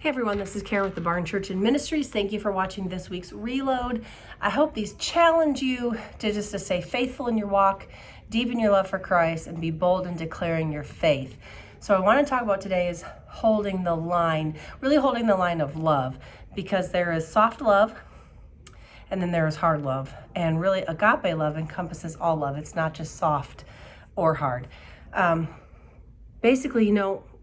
Hey everyone, this is Karen with the Barn Church and Ministries. Thank you for watching this week's Reload. I hope these challenge you to stay faithful in your walk, deepen your love for Christ, and be bold in declaring your faith. So I want to talk about today is holding the line, really holding the line of love, because there is soft love and then there is hard love. And really agape love encompasses all love. It's not just soft or hard. Basically,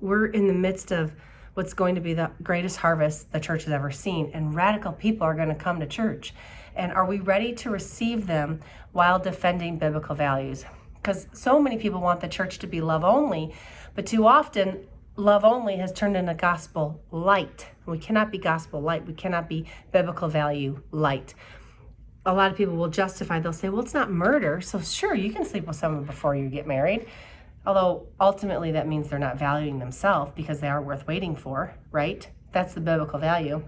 we're in the midst of what's going to be the greatest harvest the church has ever seen, and radical people are going to come to church. And are we ready to receive them while defending biblical values? Because so many people want the church to be love only, but too often love only has turned into gospel light. We cannot be gospel light. We cannot be biblical value light. A lot of people will justify, they'll say, well, it's not murder, so sure, you can sleep with someone before you get married. Although ultimately that means they're not valuing themselves because they are worth waiting for, right? That's the biblical value.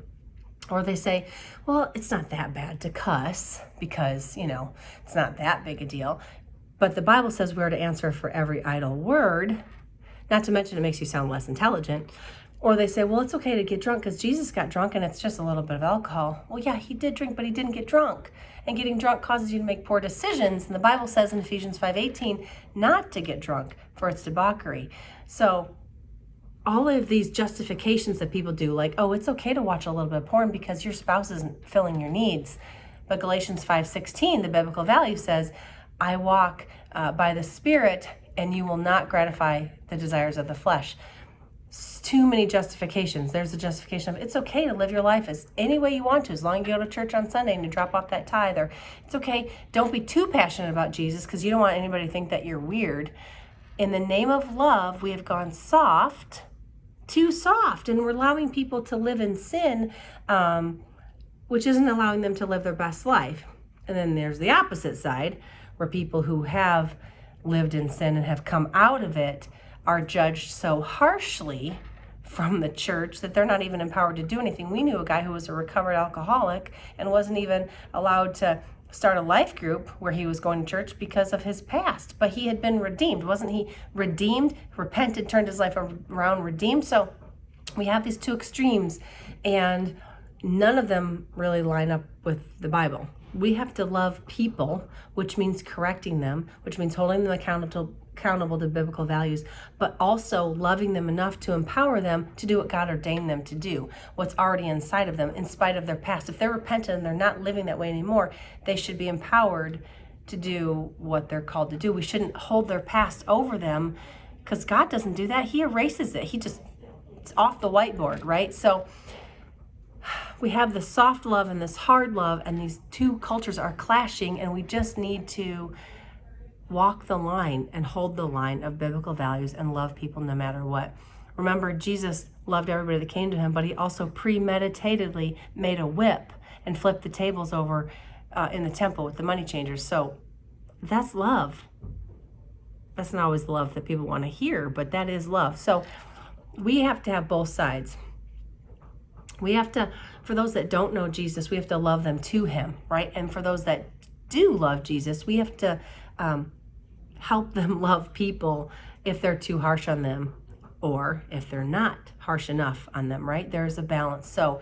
Or they say, well, it's not that bad to cuss because, it's not that big a deal. But the Bible says we're to answer for every idle word, not to mention it makes you sound less intelligent. Or they say, well, it's okay to get drunk because Jesus got drunk and it's just a little bit of alcohol. Well, yeah, he did drink, but he didn't get drunk. And getting drunk causes you to make poor decisions. And the Bible says in Ephesians 5:18 not to get drunk, for it's debauchery. So all of these justifications that people do, like, oh, it's okay to watch a little bit of porn because your spouse isn't filling your needs. But Galatians 5:16, the biblical value says, I walk by the Spirit and you will not gratify the desires of the flesh. Too many justifications. There's a justification of it's okay to live your life as any way you want to, as long as you go to church on Sunday and you drop off that tithe. Or it's okay, don't be too passionate about Jesus because you don't want anybody to think that you're weird. In the name of love, we have gone too soft, and we're allowing people to live in sin, which isn't allowing them to live their best life. And then there's the opposite side, where people who have lived in sin and have come out of it are judged so harshly from the church that they're not even empowered to do anything. We knew a guy who was a recovered alcoholic and wasn't even allowed to start a life group where he was going to church because of his past, but he had been redeemed. Wasn't he redeemed, repented, turned his life around, redeemed? So we have these two extremes, and none of them really line up with the Bible. We have to love people, which means correcting them, which means holding them accountable to biblical values, but also loving them enough to empower them to do what God ordained them to do, what's already inside of them, in spite of their past. If they're repentant and they're not living that way anymore, they should be empowered to do what they're called to do. We shouldn't hold their past over them, because God doesn't do that. He erases it. It's off the whiteboard, right? So we have this soft love and this hard love, and these two cultures are clashing, and we just need to walk the line and hold the line of biblical values and love people no matter what. Remember, Jesus loved everybody that came to him, but he also premeditatedly made a whip and flipped the tables over in the temple with the money changers. So that's love. That's not always the love that people want to hear, but that is love. So we have to have both sides. We have to, for those that don't know Jesus, we have to love them to him, right? And for those that do love Jesus, we have to help them love people if they're too harsh on them, or if they're not harsh enough on them, right? There's a balance. So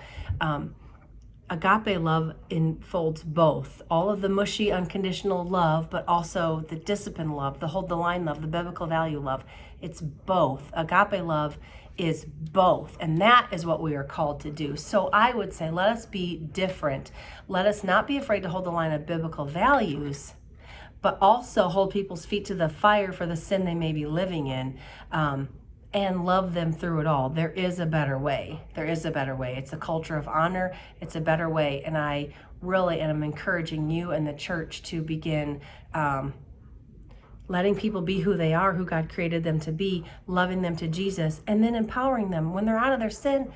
agape love enfolds both, all of the mushy, unconditional love, but also the discipline love, the hold the line love, the biblical value love. It's both. Agape love is both, and that is what we are called to do. So I would say, let us be different. Let us not be afraid to hold the line of biblical values, but also hold people's feet to the fire for the sin they may be living in, and love them through it all. There is a better way. There is a better way. It's a culture of honor. It's a better way. And I really am encouraging you and the church to begin letting people be who they are, who God created them to be, loving them to Jesus, and then empowering them when they're out of their sin.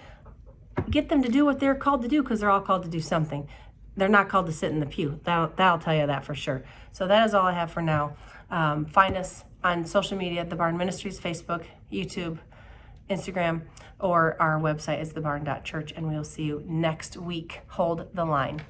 Get them to do what they're called to do, because they're all called to do something. They're not called to sit in the pew. That'll tell you that for sure. So that is all I have for now. Find us on social media, The Barn Ministries, Facebook, YouTube, Instagram, or our website is thebarn.church, and we'll see you next week. Hold the line.